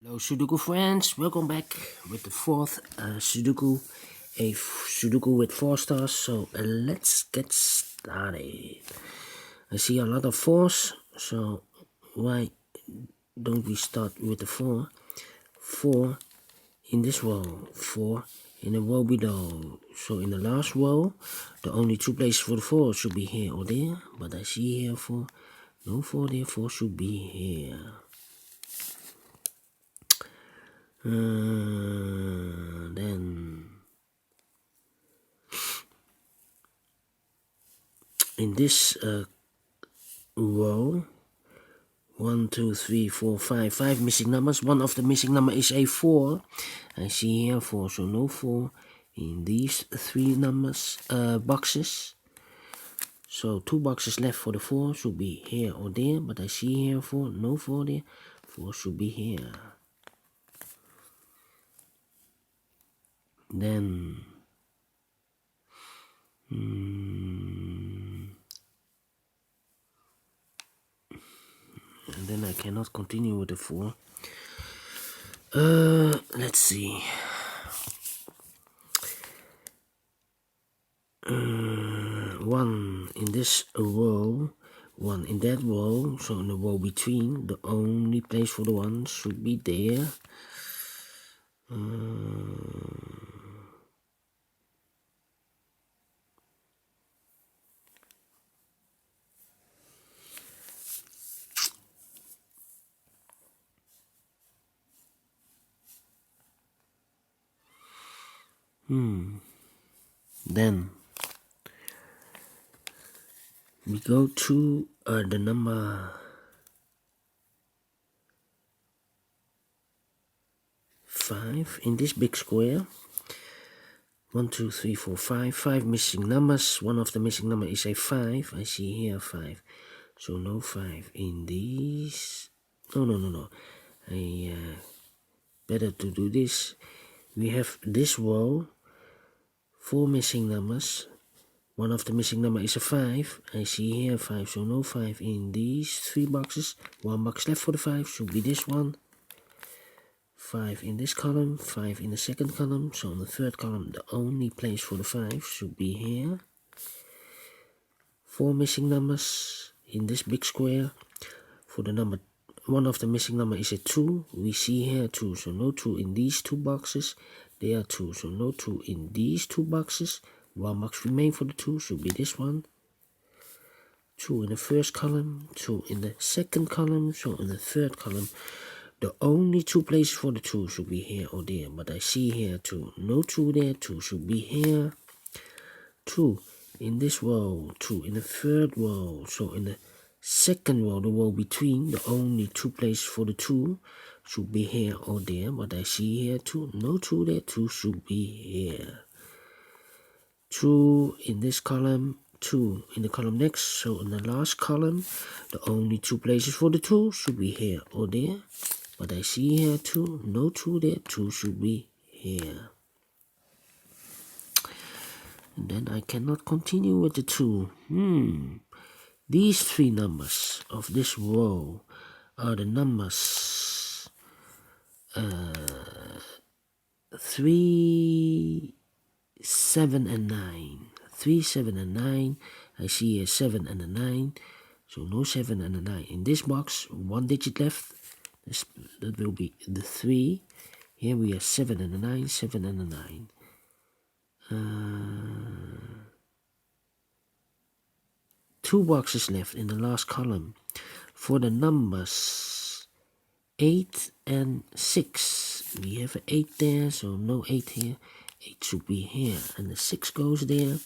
Hello Sudoku friends, welcome back with the fourth Sudoku, a Sudoku with 4 stars, so let's get started. I see a lot of 4s, so why don't we start with the 4? 4 in this row, 4 in the row below, so in the last row, the only 2 places for the 4 should be here or there, but I see here 4, no 4 there, 4 should be here. Then in this row, 1, 2, 3, 4, 5, 5 missing numbers. One of the missing number is a 4. I see here 4, so no 4 in these 3 numbers boxes. So 2 boxes left for the 4 should be here or there, but I see here 4, no 4 there, 4 should be here. Then and then I cannot continue with the 4. Let's see. 1 in this row, 1 in that row, so in the row between, the only place for the 1 should be there. Then we go to the number 5 in this big square. 1, 2, 3, 4, 5. 5 missing numbers. One of the missing number is a 5. I see here 5. So no 5 in these. No. I better to do this. We have this row. 4 missing numbers. One of the missing number is a 5. I see here 5. So no 5 in these 3 boxes. 1 box left for the 5. Should be this one. 5 in this column, 5 in the second column, so in the third column the only place for the 5 should be here. 4 missing numbers in this big square. For the number, one of the missing number is a 2, we see here 2, so no 2 in these 2 boxes. There are 2, so no 2 in these 2 boxes. 1 box remain for the 2, should be this one. 2 in the first column, 2 in the second column, so in the third column the only 2 places for the 2 should be here or there, but I see here 2. No 2 there, 2 should be here. 2 in this row, 2 in the third row, so in the second row, the row between, the only 2 places for the 2 should be here or there, but I see here 2. No 2 there, 2 should be here. 2 in this column, 2 in the column next, so in the last column, the only 2 places for the 2 should be here or there. But I see here 2, no 2 there, 2 should be here. And then I cannot continue with the 2. These 3 numbers of this row are the numbers 3, 7 and 9. 3, 7 and 9. I see here 7 and a 9. So no 7 and a 9. In this box, 1 digit left. That will be the 3. Here we have 7 and a 9, 7 and a 9. 2 boxes left in the last column. For the numbers 8 and 6. We have an 8 there, so no 8 here. 8 should be here, and the 6 goes there.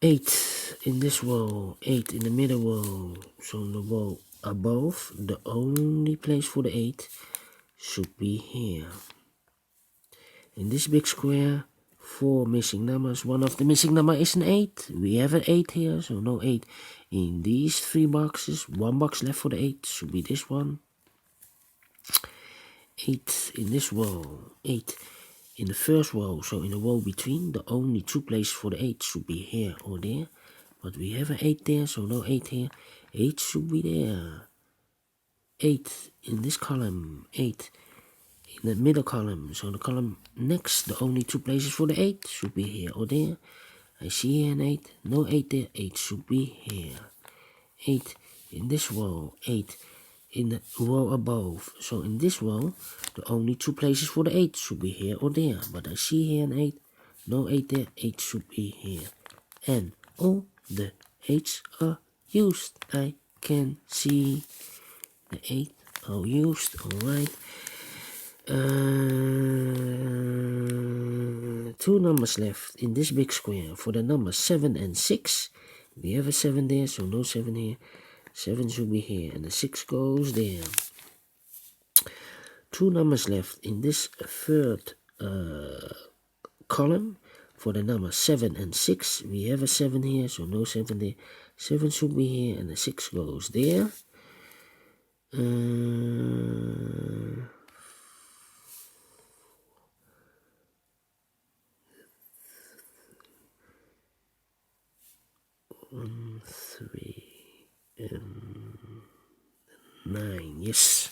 8 in this row, 8 in the middle row, so in the row above, the only place for the 8 should be here. In this big square, 4 missing numbers. One of the missing number is an 8. We have an 8 here, so no 8 in these 3 boxes. 1 box left for the 8 should be this one. 8 in this row, 8 in the first row, so in the row between, the only 2 places for the 8 should be here or there, but we have an 8 there, so no 8 here. 8 should be there. 8 in this column, 8 in the middle column, so the column next, the only 2 places for the 8 should be here or there. I see here an 8, no 8 there, 8 should be here. 8 in this row, 8 in the row above, so in this row, the only 2 places for the 8 should be here or there, but I see here an 8, no 8 there, 8 should be here. And all the 8s are used, I can see the 8 are used, alright. 2 numbers left in this big square. For the numbers 7 and 6, we have a 7 there, so no 7 here. 7 should be here, and the 6 goes there. 2 numbers left in this third column. For the numbers 7 and 6, we have a 7 here, so no 7 there. 7 should be here, and the 6 goes there. 1, 3, and 9, yes.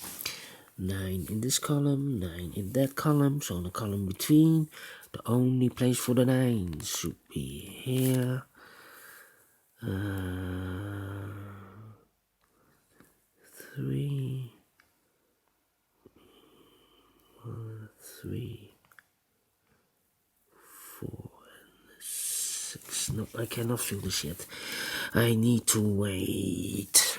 9 in this column, 9 in that column, so in the column between, the only place for the 9 should be here. 3, 3, 4, and 6. No, I cannot fill this yet. I need to wait.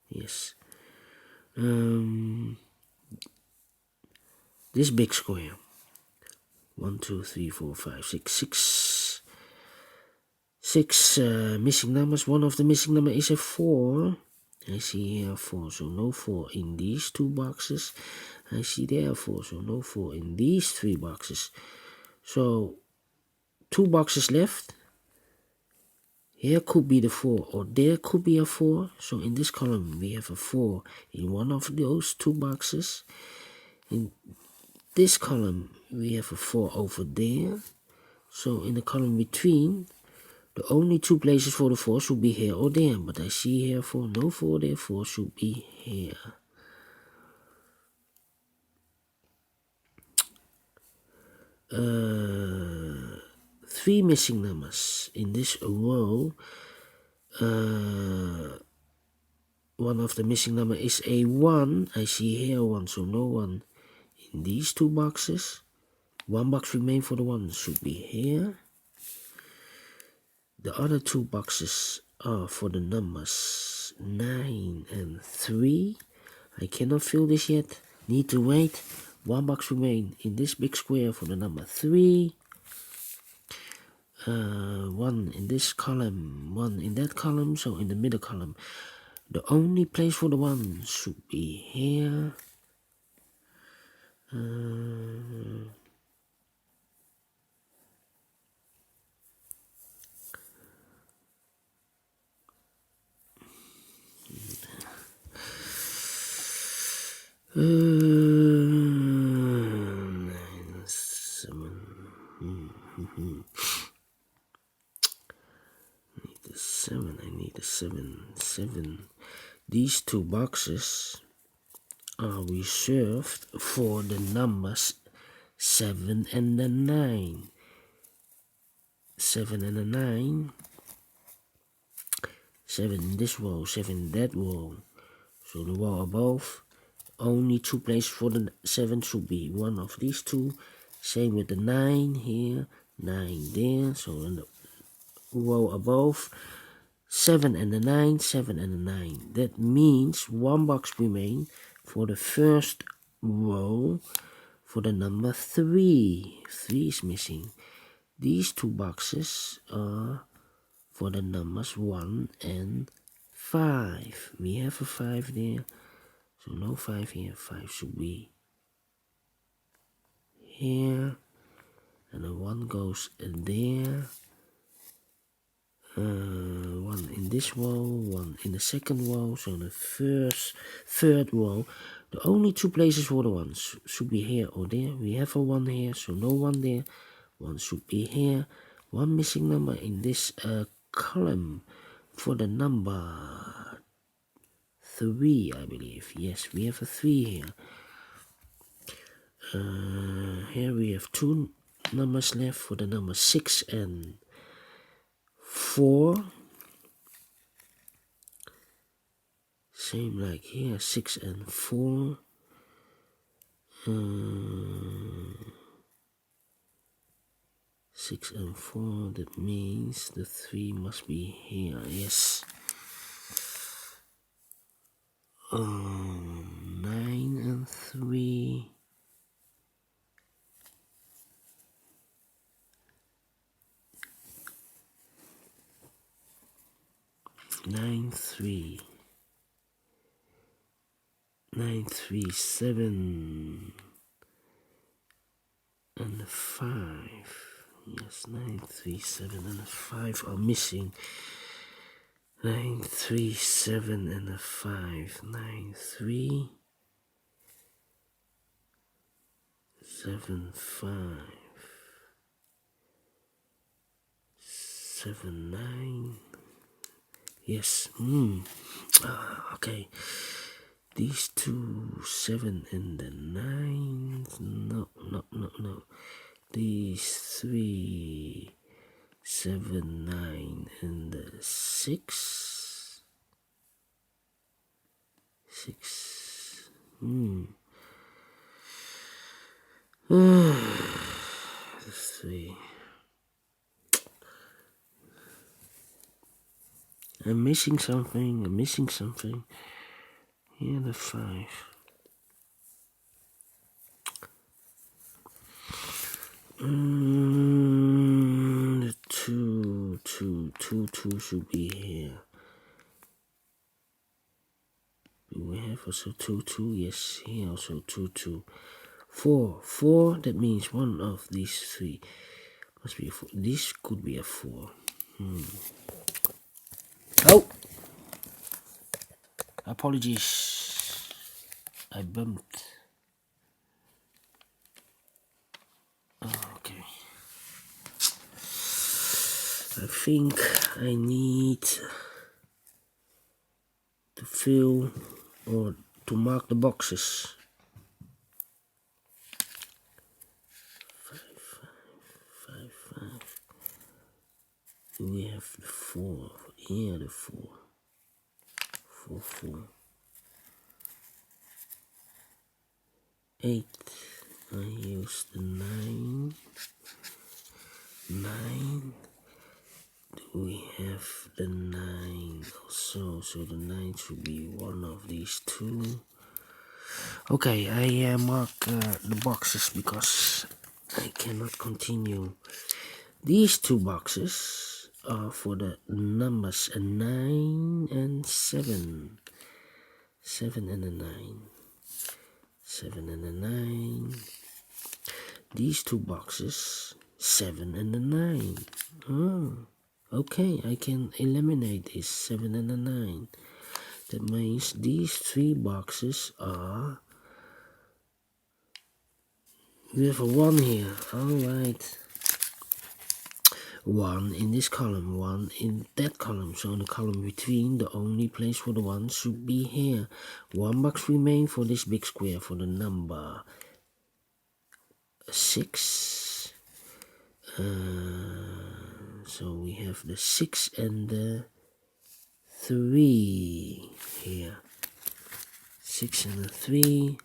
Yes. This big square. 1, 2, 3, 4, 5, 6. 6 missing numbers. One of the missing number is a 4. I see here 4, so no 4 in these 2 boxes. I see there 4, so no 4 in these 3 boxes. So 2 boxes left. Here could be the 4, or there could be a 4. So in this column we have a 4 in one of those 2 boxes. In this column we have a 4 over there. So in the column between, the only 2 places for the 4 should be here or there. But I see here 4, no 4 there, 4 should be here. Three missing numbers in this row. One of the missing number is a 1. I see here 1, so no 1 in these 2 boxes. 1 box remains for the 1, should be here. The other 2 boxes are for the numbers 9 and 3. I cannot fill this yet, need to wait. 1 box remains in this big square for the number 3. 1 in this column, 1 in that column, so in the middle column. The only place for the 1 should be here. I need a 7. These 2 boxes are reserved for the numbers 7 and the 9. 7 and the 9. 7 in this row, 7 in that row. So the row above, only 2 places for the 7 should be one of these 2. Same with the 9 here, 9 there. So in the row above, 7 and the 9, 7 and the 9. That means 1 box remains for the first row for the number 3. 3 is missing. These 2 boxes are for the numbers 1 and 5. We have a 5 there, so no 5 here. 5 should be here, and the 1 goes there. 1 in this row, 1 in the second row, so the third row. The only 2 places for the 1s should be here or there. We have a 1 here, so no 1 there. 1 should be here. 1 missing number in this column for the number 3, I believe. Yes, we have a 3 here. Here we have 2 numbers left for the number 6 and 4. Same like here, 6 and 4. 6 and 4, that means the 3 must be here, yes. 9 and 3. 9, 3. 9, 3, 7 and 5. Yes, 9, 3, 7 and 5 are missing. 9, 3, 7 and 5. 9, 3, 7, 5. 7, 9. Yes. Okay. These 2, 7 and the 9. No. These 3, 7, 9 and the 6. 6. 3. I'm missing something. Here the 5. The 2 should be here. Do we have also 2? Yes, here also 2. 4, that means one of these 3 must be a 4. This could be a 4. Oh! Apologies. I bumped. Okay. I think I need to fill or to mark the boxes. 5. We have the 4. Here the 4. 4. 8. I use the 9. 9. Do we have the 9 also? So the 9 should be one of these 2. Okay, I mark the boxes because I cannot continue. These 2 boxes are for the numbers 9 and 7. 7 and a 9. 7 and a 9. These 2 boxes 7 and a 9. Okay, I can eliminate this 7 and a 9. That means these 3 boxes are. We have a 1 here. Alright. 1 in this column, 1 in that column. So in the column between, the only place for the 1 should be here. 1 box remains for this big square for the number 6. So we have the 6 and the 3 here. 6 and a 3.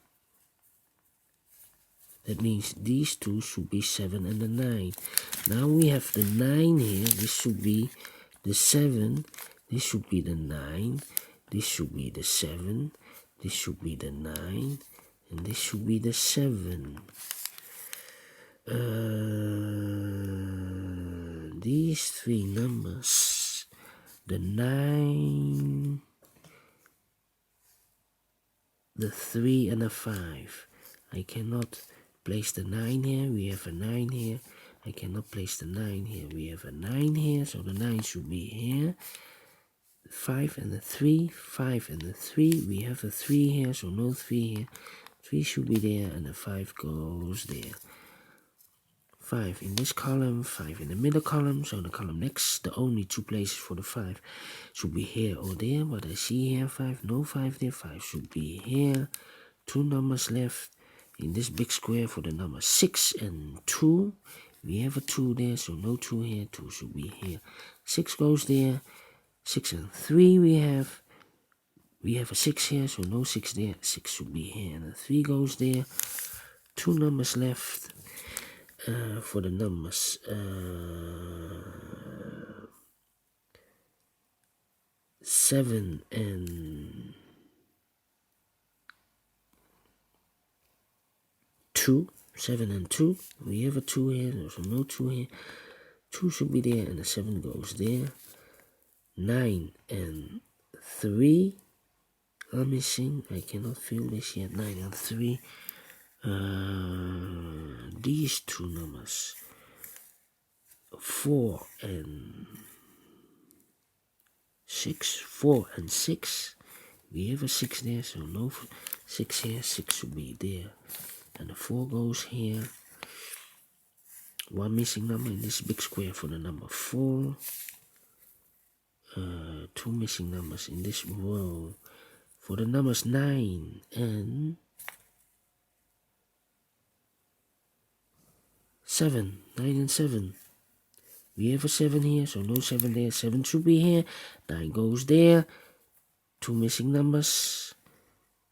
That means these 2 should be 7 and a 9. Now we have the 9 here. This should be the 7. This should be the 9. This should be the 7. This should be the 9. And this should be the 7. These 3 numbers the 9, the 3, and a 5. I cannot place the 9 here. We have a 9 here. I cannot place the 9 here. We have a 9 here, so the 9 should be here. 5 and the 3, 5 and the 3. We have a 3 here, so no 3 here. 3 should be there, and the 5 goes there. 5 in this column, 5 in the middle column, so the column next, the only 2 places for the 5 should be here or there, but I see here 5, no 5 there, 5 should be here. 2 numbers left in this big square for the number 6 and 2. We have a 2 there, so no 2 here, 2 should be here. 6 goes there, 6 and 3 we have a 6 here, so no 6 there, 6 should be here, and the 3 goes there. 2 numbers left for the numbers 7 and 2. 7 and 2. We have a 2 here, so no 2 here. 2 should be there, and the 7 goes there. 9 and 3 are missing. I cannot feel this yet. 9 and 3. These 2 numbers. 4 and 6. 4 and 6. We have a 6 there, so no 6 here. 6 should be there. And the 4 goes here. 1 missing number in this big square for the number 4. 2 missing numbers in this row for the numbers 9 and 7. 9 and 7. We have a 7 here, so no 7 there. 7 should be here. 9 goes there. 2 missing numbers.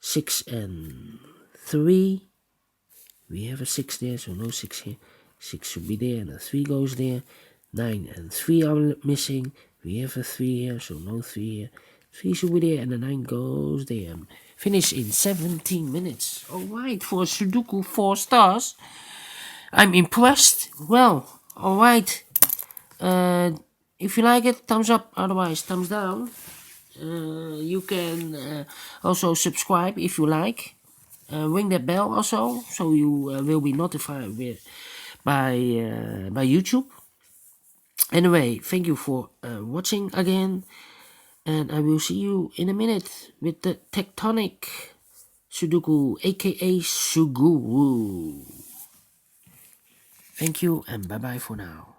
6 and 3. We have a 6 there, so no 6 here. 6 should be there, and a 3 goes there. 9 and 3 are missing. We have a 3 here, so no 3 here. 3 should be there, and the 9 goes there. Finish in 17 minutes. Alright, for Sudoku 4 stars. I'm impressed. Well, alright. If you like it, thumbs up. Otherwise, thumbs down. You can also subscribe if you like. Ring that bell also, so you will be notified by YouTube. Anyway, thank you for watching again, and I will see you in a minute with the Tectonic Sudoku, aka Suguru. Thank you, and bye bye for now.